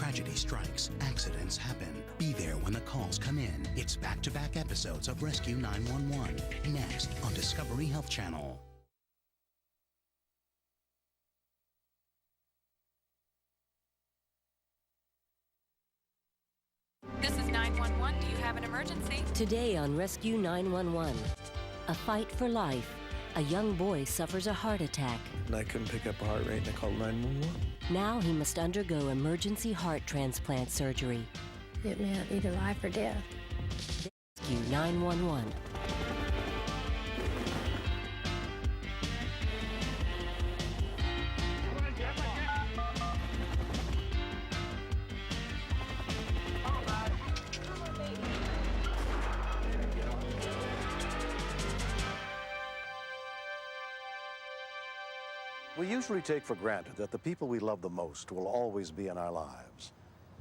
tragedy strikes, accidents happen. Be there when the calls come in. It's back-to-back episodes of Rescue 911, next on Discovery Health Channel. This is 911. Do you have an emergency? Today on Rescue 911, a fight for life. A young boy suffers a heart attack. I couldn't pick up a heart rate and I called 911. Now he must undergo emergency heart transplant surgery. It meant either life or death. Rescue 911. We usually take for granted that the people we love the most will always be in our lives.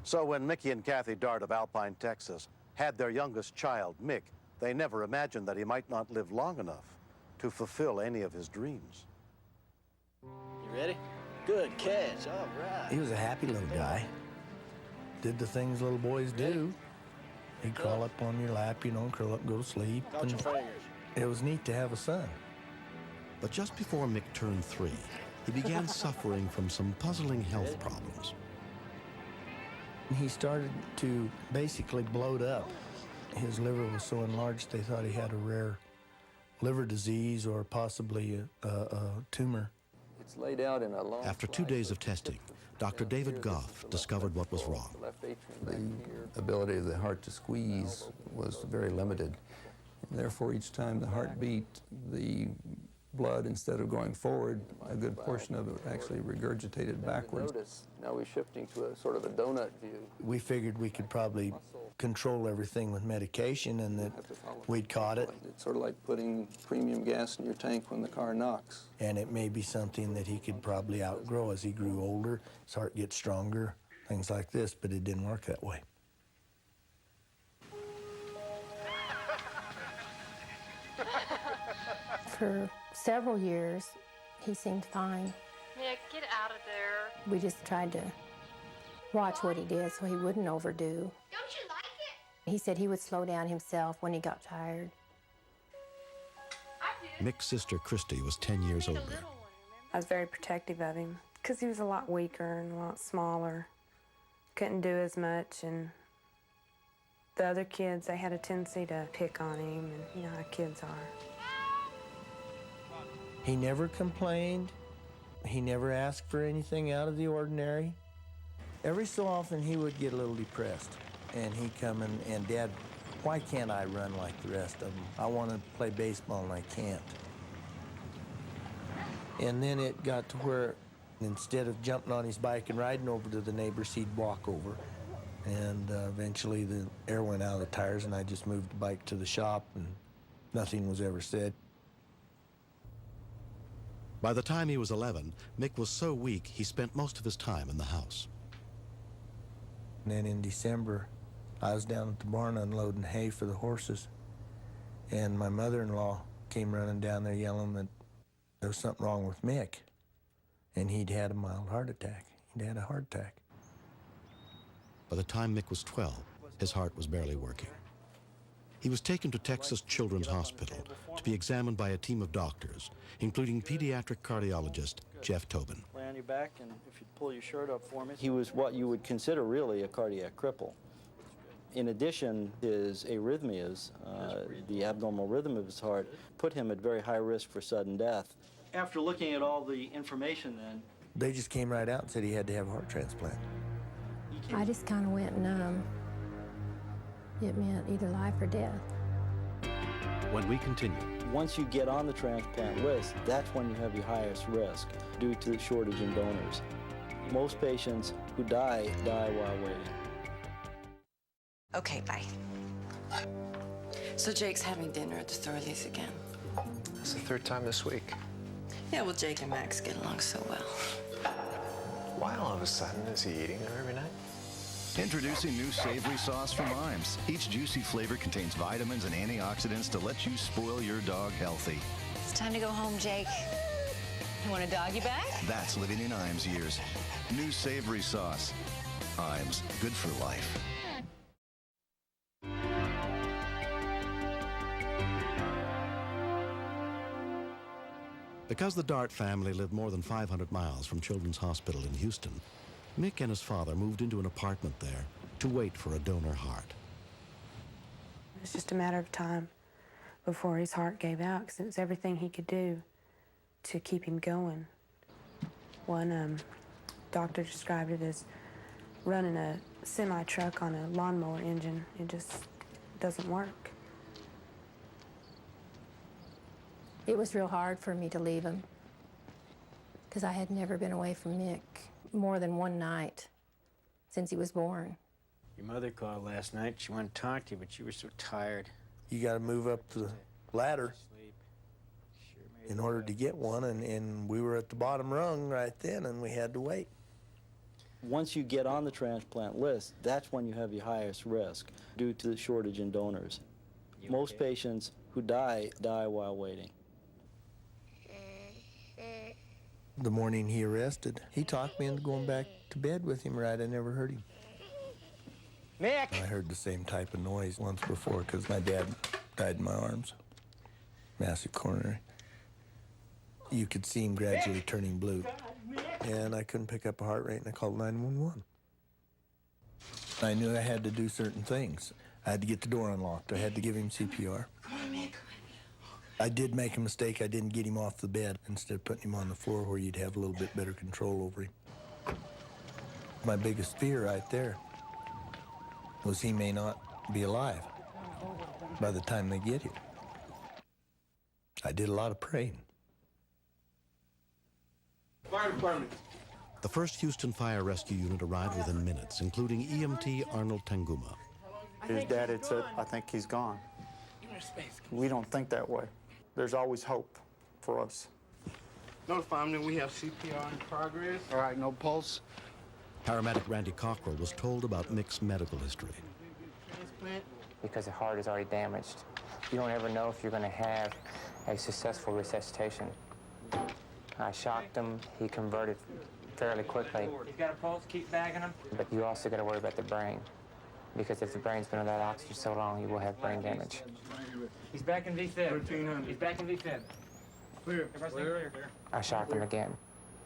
So when Mickey and Kathy Dart of Alpine, Texas, had their youngest child, Mick, they never imagined that he might not live long enough to fulfill any of his dreams. You ready? Good catch, all right. He was a happy little guy. Did the things little boys do. He'd crawl up on your lap, you know, curl up, go to sleep. Count your fingers. It was neat to have a son. But just before Mick turned 3, he began suffering from some puzzling health problems. He started to basically bloat up. His liver was so enlarged they thought he had a rare liver disease or possibly a tumor. It's laid out in a long After 2 days of testing, Dr. David Goff discovered what was wrong. The ability of the heart to squeeze was very limited. And therefore, each time the heart beat, the blood, instead of going forward, a good portion of it actually regurgitated backwards. Now we're shifting to a sort of a donut view. We figured we could probably control everything with medication and that we'd caught it. It's sort of like putting premium gas in your tank when the car knocks. And it may be something that he could probably outgrow as he grew older, his heart gets stronger, things like this, but it didn't work that way. For several years, he seemed fine. Nick, get out of there. We just tried to watch what he did so he wouldn't overdo. Don't you like it? He said he would slow down himself when he got tired. Mick's sister, Christy, was 10 years older. I was very protective of him because he was a lot weaker and a lot smaller. Couldn't do as much, and the other kids, they had a tendency to pick on him, and you know how kids are. He never complained. He never asked for anything out of the ordinary. Every so often he would get a little depressed and he'd come in and, Dad, why can't I run like the rest of them? I want to play baseball and I can't. And then it got to where instead of jumping on his bike and riding over to the neighbors, he'd walk over. And eventually the air went out of the tires and I just moved the bike to the shop and nothing was ever said. By the time he was 11, Mick was so weak he spent most of his time in the house. And then in December, I was down at the barn unloading hay for the horses, and my mother-in-law came running down there yelling that there was something wrong with Mick, and he'd had a mild heart attack. He'd had a heart attack. By the time Mick was 12, his heart was barely working. He was taken to Texas Children's Hospital to be examined by a team of doctors, including pediatric cardiologist Jeff Tobin. Lay on your back, and if you'd pull your shirt up for me. He was what you would consider really a cardiac cripple. In addition, his arrhythmias, the abnormal rhythm of his heart, put him at very high risk for sudden death. After looking at all the information then, They just came right out and said he had to have a heart transplant. I just kind of went numb. It meant either life or death. When we continue, once you get on the transplant list, that's when you have your highest risk due to the shortage in donors. Most patients who die while waiting. Okay, bye. So Jake's having dinner at the Thorleys again. It's the third time this week. Yeah, well, Jake and Max get along so well. Why all of a sudden is he eating there every night? Introducing new savory sauce from Imes. Each juicy flavor contains vitamins and antioxidants to let you spoil your dog healthy. It's time to go home, Jake. You want a doggy bag? That's living in Imes years. New savory sauce. Imes, good for life. Because the Dart family lived more than 500 miles from Children's Hospital in Houston, Mick and his father moved into an apartment there to wait for a donor heart. It was just a matter of time before his heart gave out, because it was everything he could do to keep him going. One doctor described it as running a semi-truck on a lawnmower engine. It just doesn't work. It was real hard for me to leave him, because I had never been away from Mick more than one night since he was born. Your mother called last night. She wanted to talk to you, but you were so tired. You got to move up the ladder in order to get one, and we were at the bottom rung right then, and we had to wait. Once you get on the transplant list, that's when you have your highest risk due to the shortage in donors. Most patients who die while waiting. The morning he arrested, he talked me into going back to bed with him, right? I never heard him. Mick! I heard the same type of noise once before because my dad died in my arms. Massive coronary. You could see him gradually turning blue. And I couldn't pick up a heart rate, and I called 911. I knew I had to do certain things. I had to get the door unlocked. I had to give him CPR. I did make a mistake. I didn't get him off the bed instead of putting him on the floor where you'd have a little bit better control over him. My biggest fear right there was he may not be alive by the time they get here. I did a lot of praying. Fire department. The first Houston Fire Rescue Unit arrived within minutes, including EMT Arnold Tanguma. His dad had said, I think he's gone. We don't think that way. There's always hope for us. Notify him that we have CPR in progress. All right, no pulse. Paramedic Randy Cockrell was told about Mick's medical history. Because the heart is already damaged, you don't ever know if you're going to have a successful resuscitation. I shocked him. He converted fairly quickly. He's got a pulse, keep bagging him. But you also got to worry about the brain, because if the brain's been without oxygen so long, you will have brain damage. He's back in V-fib. He's back in V-fib. Clear. Clear. I shocked him again.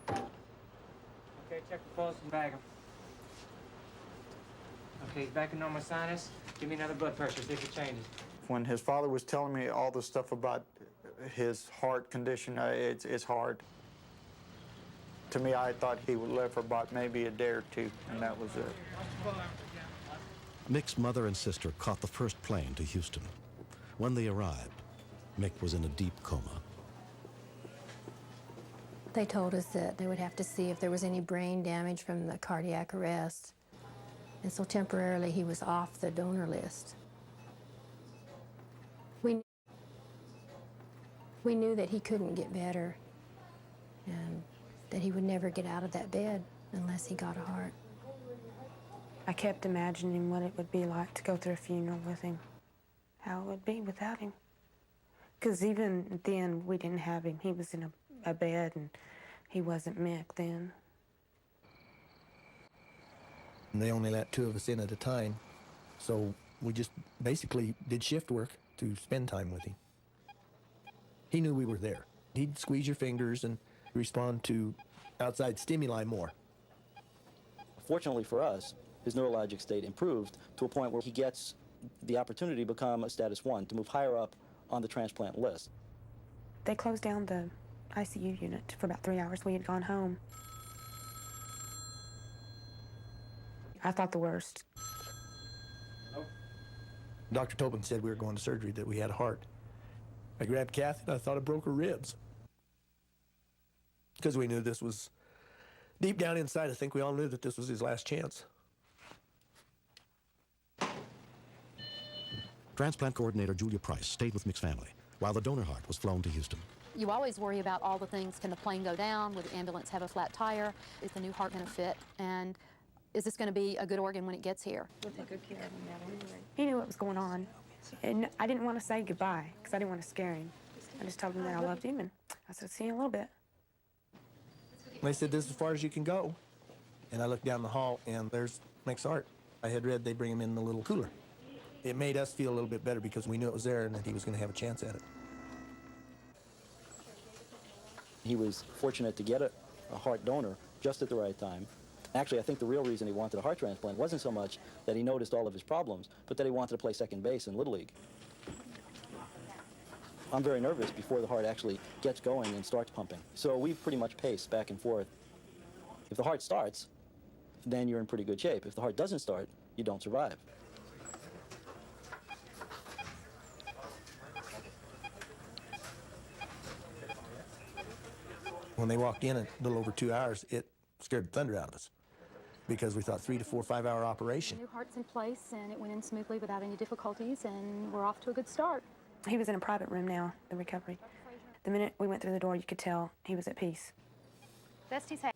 Okay, check the pulse and bag him. Okay, he's back in normal sinus. Give me another blood pressure, see if it changes. When his father was telling me all the stuff about his heart condition, it's hard. To me, I thought he would live for about maybe a day or two, and that was it. Mick's mother and sister caught the first plane to Houston. When they arrived, Mick was in a deep coma. They told us that they would have to see if there was any brain damage from the cardiac arrest. And so temporarily he was off the donor list. We knew that he couldn't get better and that he would never get out of that bed unless he got a heart. I kept imagining what it would be like to go through a funeral with him, how it would be without him. Because even then, we didn't have him. He was in a bed, and he wasn't Mick then. And they only let 2 of us in at a time, so we just basically did shift work to spend time with him. He knew we were there. He'd squeeze your fingers and respond to outside stimuli more. Fortunately for us, his neurologic state improved to a point where he gets the opportunity to become a status 1, to move higher up on the transplant list. They closed down the ICU unit for about 3 hours. We had gone home. I thought the worst. Dr. Tobin said we were going to surgery, that we had a heart. I grabbed Kathy and I thought I broke her ribs. Because we knew this was, deep down inside, I think we all knew that this was his last chance. Transplant coordinator Julia Price stayed with Mick's family while the donor heart was flown to Houston. You always worry about all the things. Can the plane go down? Will the ambulance have a flat tire? Is the new heart going to fit? And is this going to be a good organ when it gets here? We'll take good care of him now anyway. He knew what was going on. And I didn't want to say goodbye because I didn't want to scare him. I just told him that I loved him, and I said, see you in a little bit. They said, this is as far as you can go. And I looked down the hall, and there's Mick's heart. I had read they bring him in the little cooler. It made us feel a little bit better because we knew it was there and that he was going to have a chance at it. He was fortunate to get a heart donor just at the right time. Actually, I think the real reason he wanted a heart transplant wasn't so much that he noticed all of his problems, but that he wanted to play second base in Little League. I'm very nervous before the heart actually gets going and starts pumping. So we pretty much pace back and forth. If the heart starts, then you're in pretty good shape. If the heart doesn't start, you don't survive. When they walked in a little over 2 hours, it scared the thunder out of us because we thought 3 to 4, 5 hour operation. New heart's in place, and it went in smoothly without any difficulties, and we're off to a good start. He was in a private room now, the recovery. The minute we went through the door, you could tell he was at peace. Best he's had.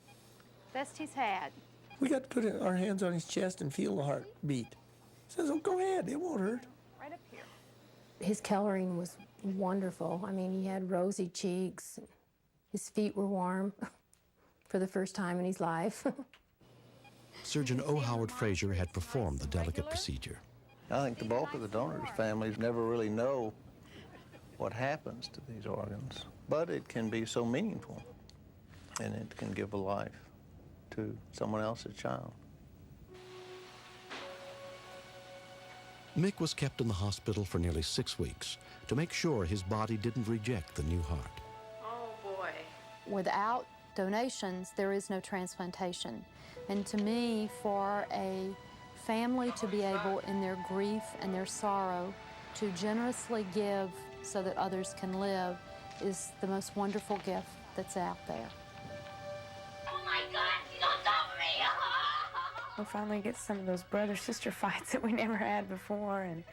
Best he's had. We got to put our hands on his chest and feel the heart beat. He says, oh, go ahead, it won't hurt. Right up here. His coloring was wonderful. I mean, he had rosy cheeks. His feet were warm for the first time in his life. Surgeon O. Howard Frazier had performed the delicate procedure. I think the bulk of the donors' families never really know what happens to these organs, but it can be so meaningful, and it can give a life to someone else's child. Mick was kept in the hospital for nearly 6 weeks to make sure his body didn't reject the new heart. Oh, boy. Without donations, there is no transplantation. And to me, for a family to be able, in their grief and their sorrow, to generously give so that others can live is the most wonderful gift that's out there. Oh my God, you don't stop me! We'll finally get some of those brother-sister fights that we never had before, and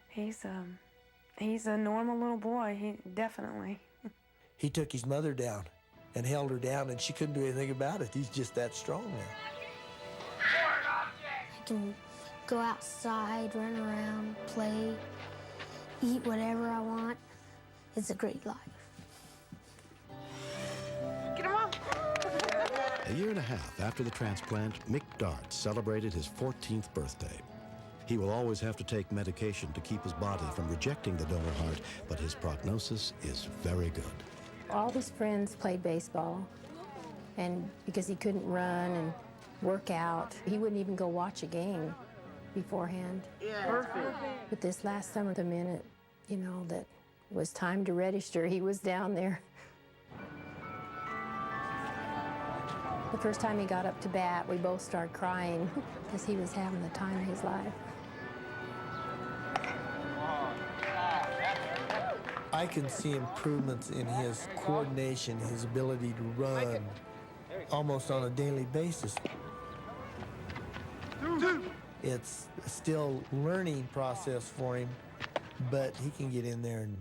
he's a normal little boy, definitely. He took his mother down and held her down, and she couldn't do anything about it. He's just that strong now. I can go outside, run around, play, eat whatever I want. It's a great life. Get him off! A year and a half after the transplant, Mick Dart celebrated his 14th birthday. He will always have to take medication to keep his body from rejecting the donor heart, but his prognosis is very good. All his friends played baseball, and because he couldn't run and work out, he wouldn't even go watch a game beforehand. Yeah, perfect. But this last summer, the minute, that it was time to register, he was down there. The first time he got up to bat, we both started crying because he was having the time of his life. I can see improvements in his coordination, his ability to run almost on a daily basis. It's still a learning process for him, but he can get in there and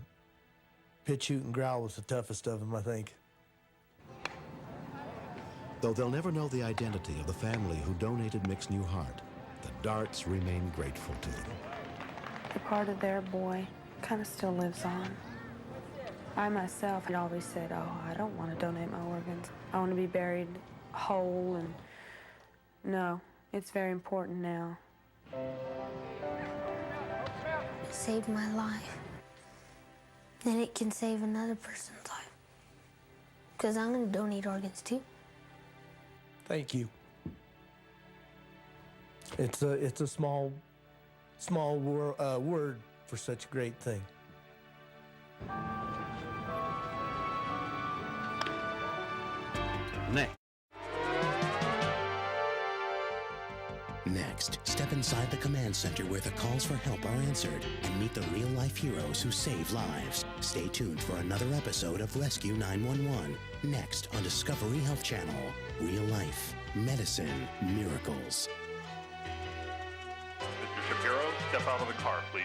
pitch, shoot, and growl was the toughest of them, I think. Though they'll never know the identity of the family who donated Mick's new heart, the Darts remain grateful to them. The part of their boy kind of still lives on. I myself had always said, oh, I don't want to donate my organs. I want to be buried whole, and no, it's very important now. It saved my life. Then it can save another person's life. Because I'm going to donate organs too. Thank you. It's a small word for such a great thing. Next, step inside the command center where the calls for help are answered and meet the real-life heroes who save lives. Stay tuned for another episode of Rescue 911. Next on Discovery Health Channel. Real life, medicine, miracles. Mr. Shapiro, step out of the car, please.